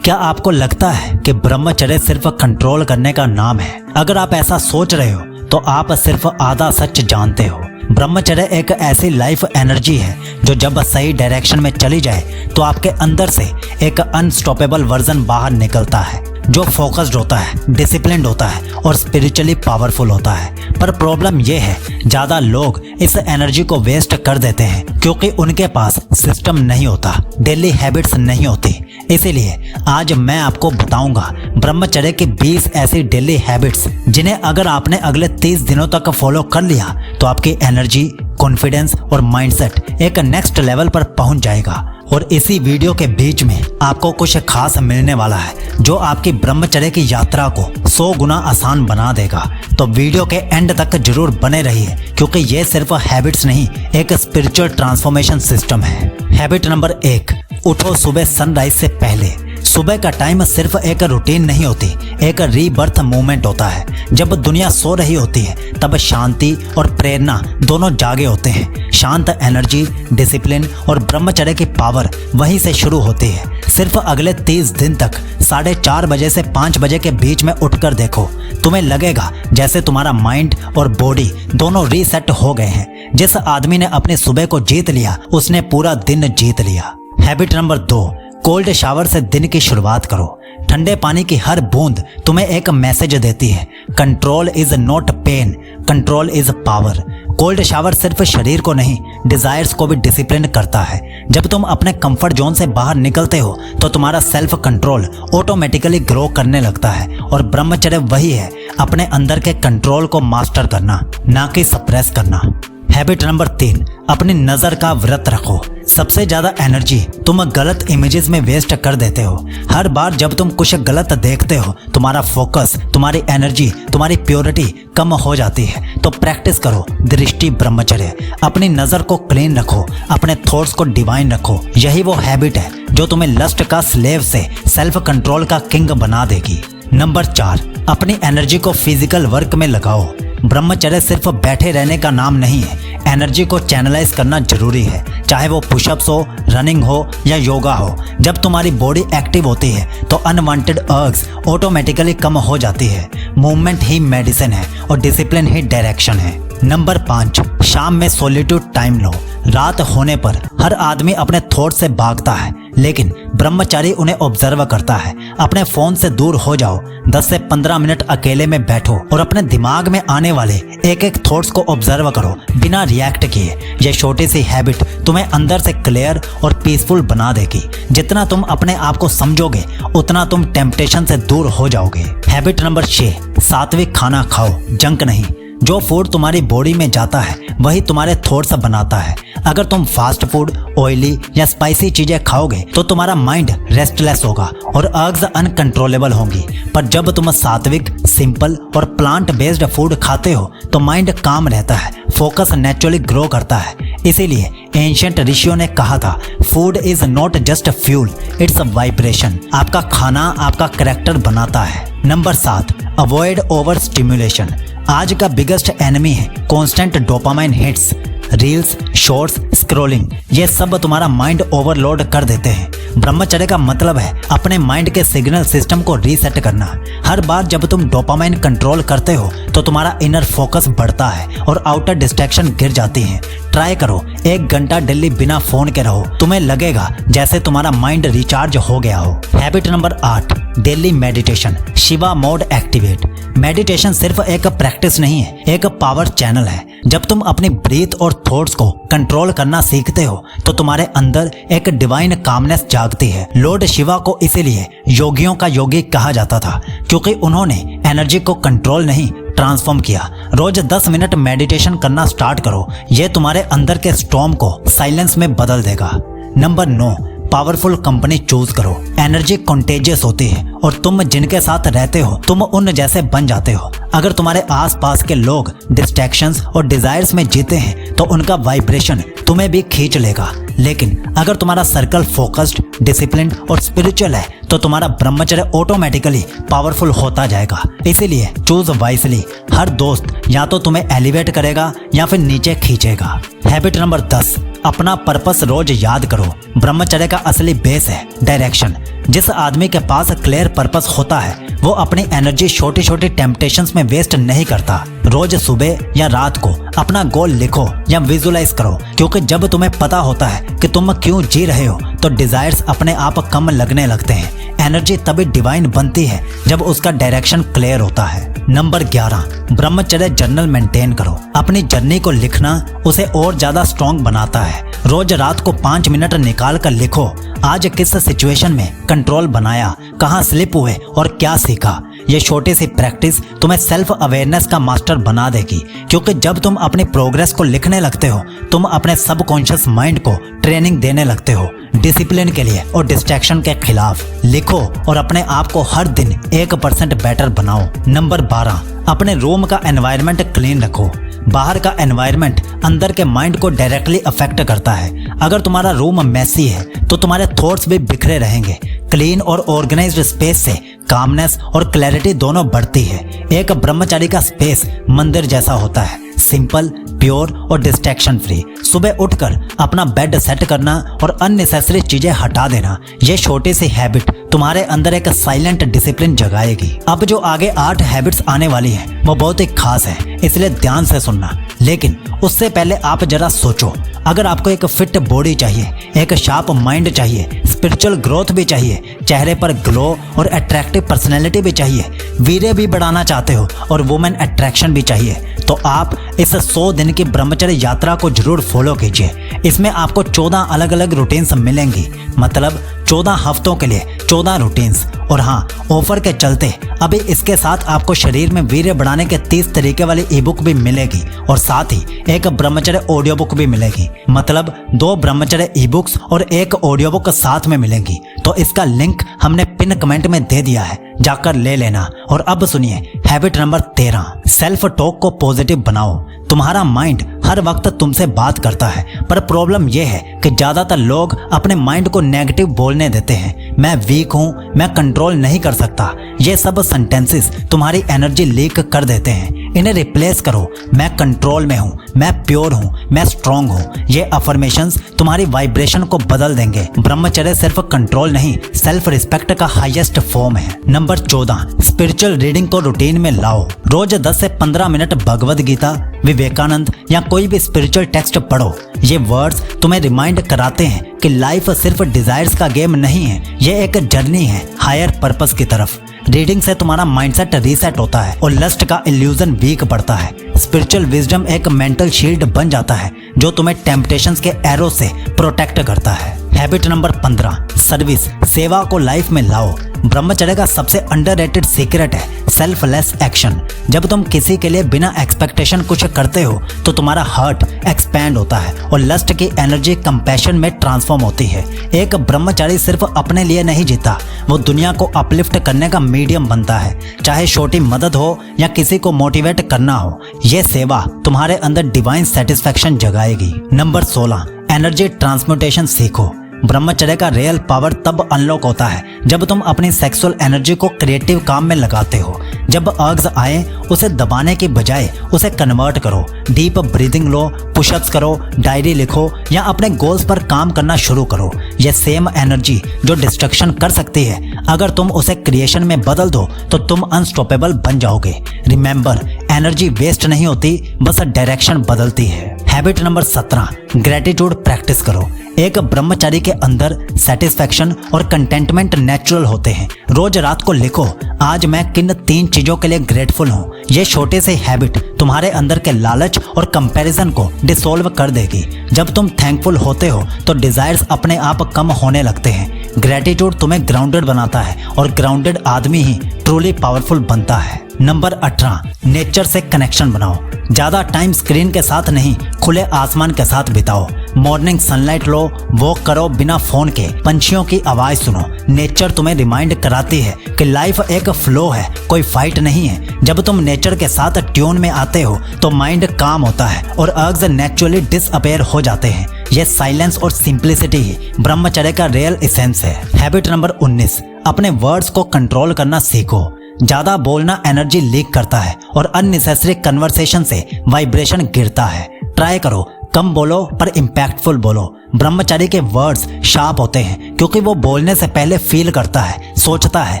क्या आपको लगता है कि ब्रह्मचर्य सिर्फ कंट्रोल करने का नाम है? अगर आप ऐसा सोच रहे हो तो आप सिर्फ आधा सच जानते हो। ब्रह्मचर्य एक ऐसी लाइफ एनर्जी है जो जब सही डायरेक्शन में चली जाए तो आपके अंदर से एक अनस्टॉपेबल वर्जन बाहर निकलता है, जो फोकस्ड होता है, डिसिप्लिन्ड होता है और स्पिरिचुअली पावरफुल होता है। पर प्रॉब्लम यह है, ज़्यादा लोग इस एनर्जी को वेस्ट कर देते हैं क्योंकि उनके पास सिस्टम नहीं होता, डेली हैबिट्स नहीं होती। इसीलिए आज मैं आपको बताऊंगा ब्रह्मचर्य की 20 ऐसी डेली हैबिट्स जिन्हें अगर आपने अगले 30 दिनों तक फॉलो कर लिया तो आपकी एनर्जी, कॉन्फिडेंस और माइंडसेट एक नेक्स्ट लेवल पर पहुंच जाएगा। और इसी वीडियो के बीच में आपको कुछ खास मिलने वाला है जो आपकी ब्रह्मचर्य की यात्रा को 100 गुना आसान बना देगा। तो वीडियो के एंड तक जरूर बने रहिए क्योंकि ये सिर्फ हैबिट्स नहीं, एक स्पिरिचुअल ट्रांसफॉर्मेशन सिस्टम है। हैबिट नंबर 1, उठो सुबह सनराइज से पहले। सुबह का टाइम सिर्फ एक रूटीन नहीं होती, एक रीबर्थ मूवमेंट होता है। जब दुनिया सो रही होती है तब शांति और प्रेरणा दोनों जागे होते हैं। शांत एनर्जी, डिसिप्लिन और ब्रह्मचर्य की पावर वहीं से शुरू होती है। सिर्फ अगले 30 दिन तक 4:30 बजे से 5 बजे के बीच में उठकर देखो, तुम्हें लगेगा जैसे तुम्हारा माइंड और बॉडी दोनों रीसेट हो गए हैं। जिस आदमी ने अपनी सुबह को जीत लिया उसने पूरा दिन जीत लिया। हैबिट नंबर 2, कोल्ड शावर से दिन की शुरुआत करो। ठंडे पानी की हर बूंद तुम्हें एक मैसेज देती है, control is not pain, control is power. Cold shower सिर्फ शरीर को नहीं, डिजायर्स को भी डिसिप्लिन करता है। जब तुम अपने कंफर्ट जोन से बाहर निकलते हो तो तुम्हारा सेल्फ कंट्रोल ऑटोमेटिकली ग्रो करने लगता है। और ब्रह्मचर्य वही है, अपने अंदर के कंट्रोल को मास्टर करना, ना कि सप्रेस करना। हैबिट नंबर 3, अपनी नजर का व्रत रखो। सबसे ज्यादा एनर्जी तुम गलत इमेजेस में वेस्ट कर देते हो। हर बार जब तुम कुछ गलत देखते हो तुम्हारा फोकस, तुम्हारी एनर्जी, तुम्हारी प्योरिटी कम हो जाती है। तो प्रैक्टिस करो दृष्टि ब्रह्मचर्य। अपनी नजर को क्लीन रखो, अपने थॉट्स को डिवाइन रखो। यही वो हैबिट है जो तुम्हें लस्ट का स्लेव से सेल्फ कंट्रोल का किंग बना देगी। नंबर 4, अपनी एनर्जी को फिजिकल वर्क में लगाओ। ब्रह्मचर्य सिर्फ बैठे रहने का नाम नहीं है, एनर्जी को चैनलाइज करना जरूरी है। चाहे वो पुशअप्स हो, रनिंग हो या योगा हो। जब तुम्हारी बॉडी एक्टिव होती है तो अनवांटेड अर्ग्स ऑटोमेटिकली कम हो जाती है। मूवमेंट ही मेडिसिन है और डिसिप्लिन ही डायरेक्शन है। नंबर 5, शाम में सॉलिट्यूड टाइम लो। रात होने पर हर आदमी अपने थॉट से भागता है, लेकिन ब्रह्मचारी उन्हें ऑब्जर्व करता है। अपने फोन से दूर हो जाओ, 10 से 15 मिनट अकेले में बैठो और अपने दिमाग में आने वाले एक एक थॉट्स को ऑब्जर्व करो बिना रिएक्ट किए। यह छोटी सी हैबिट तुम्हें अंदर से क्लियर और पीसफुल बना देगी। जितना तुम अपने आप को समझोगे उतना तुम टेम्पटेशन से दूर हो जाओगे। हैबिट नंबर 6, सात्विक खाना खाओ, जंक नहीं। जो फूड तुम्हारी बॉडी में जाता है वही तुम्हारे थॉट्स बनाता है। अगर तुम फास्ट फूड, ऑयली या स्पाइसी चीजें खाओगे तो तुम्हारा माइंड रेस्टलेस होगा और अर्ग्स अनकंट्रोलेबल होंगी। पर जब तुम सात्विक, सिंपल और प्लांट बेस्ड फूड खाते हो तो माइंड काम रहता है, फोकस नेचुरली ग्रो करता है। इसीलिए एंशिएंट ऋषियों ने कहा था, food is not just fuel, it's a vibration. आपका खाना आपका कैरेक्टर बनाता है। Number 7, avoid over stimulation. आज का बिगेस्ट एनिमी है constant dopamine hits. Reels, shorts, scrolling, ये सब तुम्हारा माइंड ओवरलोड कर देते हैं। ब्रह्मचर्य का मतलब है अपने माइंड के सिग्नल सिस्टम को रीसेट करना। हर बार जब तुम डोपामाइन कंट्रोल करते हो तो तुम्हारा इनर फोकस बढ़ता है और आउटर डिस्ट्रैक्शन गिर जाती है। ट्राई करो, 1 घंटा डेली बिना फोन के रहो, तुम्हें लगेगा जैसे तुम्हारा माइंड रिचार्ज हो गया हो। Habit number 8, daily meditation, Shiva mode activate. Meditation सिर्फ एक प्रैक्टिस नहीं है, एक पावर चैनल है। जब तुम अपनी ब्रीथ और थॉट्स को कंट्रोल करना सीखते हो तो तुम्हारे अंदर एक डिवाइन कामनेस जागती है। लॉर्ड शिवा को इसीलिए योगियों का योगी कहा जाता था क्योंकि उन्होंने एनर्जी को कंट्रोल नहीं, ट्रांसफॉर्म किया। रोज 10 मिनट मेडिटेशन करना स्टार्ट करो, ये तुम्हारे अंदर के स्टॉर्म को साइलेंस में बदल देगा। नंबर 9, पावरफुल कंपनी चूज करो। एनर्जी कंटेजियस होती है और तुम जिनके साथ रहते हो तुम उन जैसे बन जाते हो। अगर तुम्हारे आसपास के लोग डिस्ट्रैक्शंस और डिजायर्स में जीते हैं तो उनका वाइब्रेशन तुम्हें भी खींच लेगा। लेकिन अगर तुम्हारा सर्कल फोकस्ड, डिसिप्लिन्ड और स्पिरिचुअल है तो तुम्हारा ब्रह्मचर्य ऑटोमेटिकली पावरफुल होता जाएगा। इसीलिए चूज वाइसली। हर दोस्त या तो तुम्हें एलिवेट करेगा या फिर नीचे खींचेगा। हैबिट नंबर 10, अपना पर्पस रोज याद करो। ब्रह्मचर्य का असली बेस है डायरेक्शन। जिस आदमी के पास क्लियर पर्पस होता है वो अपनी एनर्जी छोटी छोटी टेम्पटेशंस में वेस्ट नहीं करता। रोज सुबह या रात को अपना गोल लिखो या विजुलाइज करो, क्योंकि जब तुम्हें पता होता है कि तुम क्यों जी रहे हो तो डिजायर्स अपने आप कम लगने लगते हैं। एनर्जी तभी डिवाइन बनती है जब उसका डायरेक्शन क्लियर होता है। नंबर 11, ब्रह्मचर्य जर्नल मेंटेन करो। अपनी जर्नी को लिखना उसे और ज्यादा स्ट्रॉन्ग बनाता है। रोज रात को 5 मिनट निकाल कर लिखो, आज किस सिचुएशन में कंट्रोल बनाया, कहाँ स्लिप हुए और क्या सीखा। ये छोटी सी प्रैक्टिस तुम्हें सेल्फ अवेयरनेस का मास्टर बना देगी, क्योंकि जब तुम अपनी प्रोग्रेस को लिखने लगते हो तुम अपने सबकॉन्शियस माइंड को ट्रेनिंग देने लगते हो डिसिप्लिन के लिए और डिस्ट्रैक्शन के खिलाफ। लिखो और अपने आप को हर दिन 1% बेटर बनाओ। नंबर 12, अपने रूम का एनवायरनमेंट क्लीन रखो। बाहर का एनवायरनमेंट अंदर के माइंड को डायरेक्टली अफेक्ट करता है। अगर तुम्हारा रूम मैसी है तो तुम्हारे थॉट्स भी बिखरे रहेंगे। क्लीन और ऑर्गेनाइज्ड स्पेस से कामनेस और क्लैरिटी दोनों बढ़ती है। एक ब्रह्मचारी का स्पेस मंदिर जैसा होता है, सिंपल, प्योर और डिस्ट्रैक्शन फ्री। सुबह उठकर अपना बेड सेट करना और अननेसेसरी चीजें हटा देना, ये छोटी सी हैबिट तुम्हारे अंदर एक साइलेंट डिसिप्लिन जगाएगी। अब जो आगे 8 हैबिट्स आने वाली हैं वो बहुत ही खास है, इसलिए ध्यान से सुनना। लेकिन उससे पहले आप जरा सोचो, अगर आपको एक फिट बॉडी चाहिए, एक शार्प माइंड चाहिए, स्पिरिचुअल ग्रोथ भी चाहिए, चेहरे पर ग्लो और अट्रैक्टिव पर्सनैलिटी भी चाहिए, वीर्य भी बढ़ाना चाहते हो और वुमेन अट्रैक्शन भी चाहिए, तो आप इस 100 दिन की ब्रह्मचर्य यात्रा को जरूर फॉलो कीजिए। इसमें आपको 14 अलग अलग रूटीन्स मिलेंगी, मतलब 14 हफ्तों के लिए 14 रूटीन्स। और हाँ, ऑफर के चलते अभी इसके साथ आपको शरीर में वीर्य बढ़ाने के 30 तरीके वाली ई बुक भी मिलेगी और साथ ही एक ब्रह्मचर्य ऑडियो बुक भी मिलेगी, मतलब 2 ब्रह्मचर्य ई बुक्स और एक ऑडियो बुक साथ में मिलेंगी। तो इसका लिंक हमने पिन कमेंट में दे दिया है, जाकर ले लेना। और अब सुनिए हैबिट नंबर 13, सेल्फ टॉक को पॉजिटिव बनाओ। तुम्हारा माइंड हर वक्त तुमसे बात करता है, पर प्रॉब्लम यह है कि ज्यादातर लोग अपने माइंड को नेगेटिव बोलने देते हैं। मैं वीक हूँ, मैं कंट्रोल नहीं कर सकता, ये सब सेंटेंसेस तुम्हारी एनर्जी लीक कर देते हैं। इन्हें रिप्लेस करो, मैं कंट्रोल में हूँ, मैं प्योर हूँ, मैं स्ट्रॉन्ग हूँ। ये अफर्मेशंस तुम्हारी वाइब्रेशन को बदल देंगे। ब्रह्मचर्य सिर्फ कंट्रोल नहीं, सेल्फ रिस्पेक्ट का हाईएस्ट फॉर्म है। नंबर 14, स्पिरिचुअल रीडिंग को रूटीन में लाओ। रोज 10 से 15 मिनट भगवद गीता, विवेकानंद या कोई भी स्पिरिचुअल टेक्स्ट पढ़ो। ये वर्ड्स तुम्हें रिमाइंड कराते हैं कि लाइफ सिर्फ डिजायर्स का गेम नहीं है, ये एक जर्नी है हायर पर्पस की तरफ। रीडिंग से तुम्हारा माइंडसेट रीसेट होता है और लस्ट का इल्यूजन वीक पड़ता है। स्पिरिचुअल विजडम एक मेंटल शील्ड बन जाता है जो तुम्हें टेम्पटेशंस के एरो से प्रोटेक्ट करता है। हैबिट नंबर 15, सर्विस, सेवा को लाइफ में लाओ। ब्रह्मचर्य का सबसे अंडररेटेड सीक्रेट है सेल्फलेस एक्शन। जब तुम किसी के लिए बिना एक्सपेक्टेशन कुछ करते हो तो तुम्हारा हार्ट एक्सपैंड होता है और लस्ट की एनर्जी कंपैशन में ट्रांसफॉर्म होती है। एक ब्रह्मचारी सिर्फ अपने लिए नहीं जीता, वो दुनिया को अपलिफ्ट करने का मीडियम बनता है। चाहे छोटी मदद हो या किसी को मोटिवेट करना हो, ये सेवा तुम्हारे अंदर डिवाइन सेटिस्फैक्शन जगाएगी। नंबर 16, एनर्जी ट्रांसम्यूटेशन सीखो। ब्रह्मचर्य का रियल पावर तब अनलॉक होता है जब तुम अपनी सेक्सुअल एनर्जी को क्रिएटिव काम में लगाते हो। जब अर्ग्स आए उसे दबाने की बजाय उसे कन्वर्ट करो। डीप ब्रीदिंग लो, पुशअप्स करो, डायरी लिखो या अपने गोल्स पर काम करना शुरू करो। यह सेम एनर्जी जो डिस्ट्रक्शन कर सकती है, अगर तुम उसे क्रिएशन में बदल दो तो तुम अनस्टॉपेबल बन जाओगे। रिमेंबर, एनर्जी वेस्ट नहीं होती, बस डायरेक्शन बदलती है। हैबिट नंबर 17, ग्रेटिट्यूड प्रैक्टिस करो। एक ब्रह्मचारी के अंदर सेटिस्फैक्शन और कंटेंटमेंट नेचुरल होते हैं। रोज रात को लिखो, आज मैं किन 3 चीजों के लिए ग्रेटफुल हूँ। ये छोटे से हैबिट तुम्हारे अंदर के लालच और कंपैरिजन को डिसॉल्व कर देगी। जब तुम थैंकफुल होते हो तो डिजायर्स अपने आप कम होने लगते हैं। ग्रेटिट्यूड तुम्हें ग्राउंडेड बनाता है और ग्राउंडेड आदमी ही ट्रूली पावरफुल बनता है। नंबर 18, नेचर से कनेक्शन बनाओ। ज्यादा टाइम स्क्रीन के साथ नहीं, खुले आसमान के साथ बिताओ। मॉर्निंग सनलाइट लो, वॉक करो बिना फोन के, पंछियों की आवाज सुनो। नेचर तुम्हें रिमाइंड कराती है कि लाइफ एक फ्लो है, कोई फाइट नहीं है। जब तुम नेचर के साथ ट्यून में आते हो तो माइंड काम होता है और अर्ग्स नेचुरली डिसअपेयर हो जाते हैं। यह साइलेंस और सिंप्लिसिटी ही ब्रह्मचर्य का रियल एसेंस है। हैबिट नंबर 19, अपने वर्ड्स को कंट्रोल करना सीखो। ज्यादा बोलना एनर्जी लीक करता है और अननेसेसरी कन्वर्सेशन से वाइब्रेशन गिरता है। ट्राई करो, कम बोलो पर इम्पैक्टफुल बोलो। ब्रह्मचारी के वर्ड्स शार्प होते हैं क्योंकि वो बोलने से पहले फील करता है, सोचता है।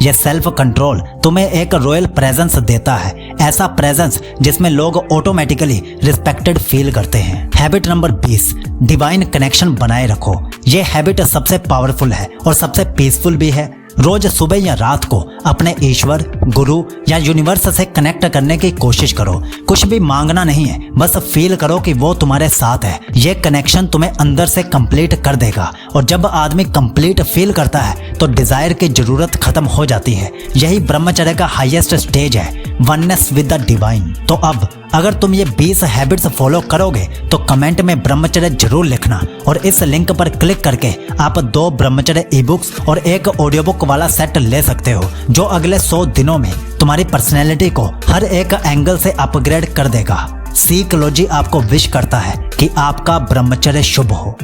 ये सेल्फ कंट्रोल तुम्हें एक रॉयल प्रेजेंस देता है, ऐसा प्रेजेंस जिसमें लोग ऑटोमेटिकली रिस्पेक्टेड फील करते हैं। हैबिट नंबर 20, डिवाइन कनेक्शन बनाए रखो। ये हैबिट सबसे पावरफुल है और सबसे पीसफुल भी है। रोज सुबह या रात को अपने ईश्वर, गुरु या यूनिवर्स से कनेक्ट करने की कोशिश करो। कुछ भी मांगना नहीं है, बस फील करो कि वो तुम्हारे साथ है। ये कनेक्शन तुम्हें अंदर से कंप्लीट कर देगा और जब आदमी कंप्लीट फील करता है तो डिजायर की जरूरत खत्म हो जाती है। यही ब्रह्मचर्य का हाईएस्ट स्टेज है, वननेस विद द डिवाइन। तो अब अगर तुम ये 20 हैबिट्स फॉलो करोगे तो कमेंट में ब्रह्मचर्य जरूर लिखना और इस लिंक पर क्लिक करके आप 2 ब्रह्मचर्य ई बुक्स और 1 ऑडियो बुक वाला सेट ले सकते हो, जो अगले 100 दिनों में तुम्हारी पर्सनैलिटी को हर एक एंगल से अपग्रेड कर देगा। सीकलॉजी आपको विश करता है कि आपका ब्रह्मचर्य शुभ हो।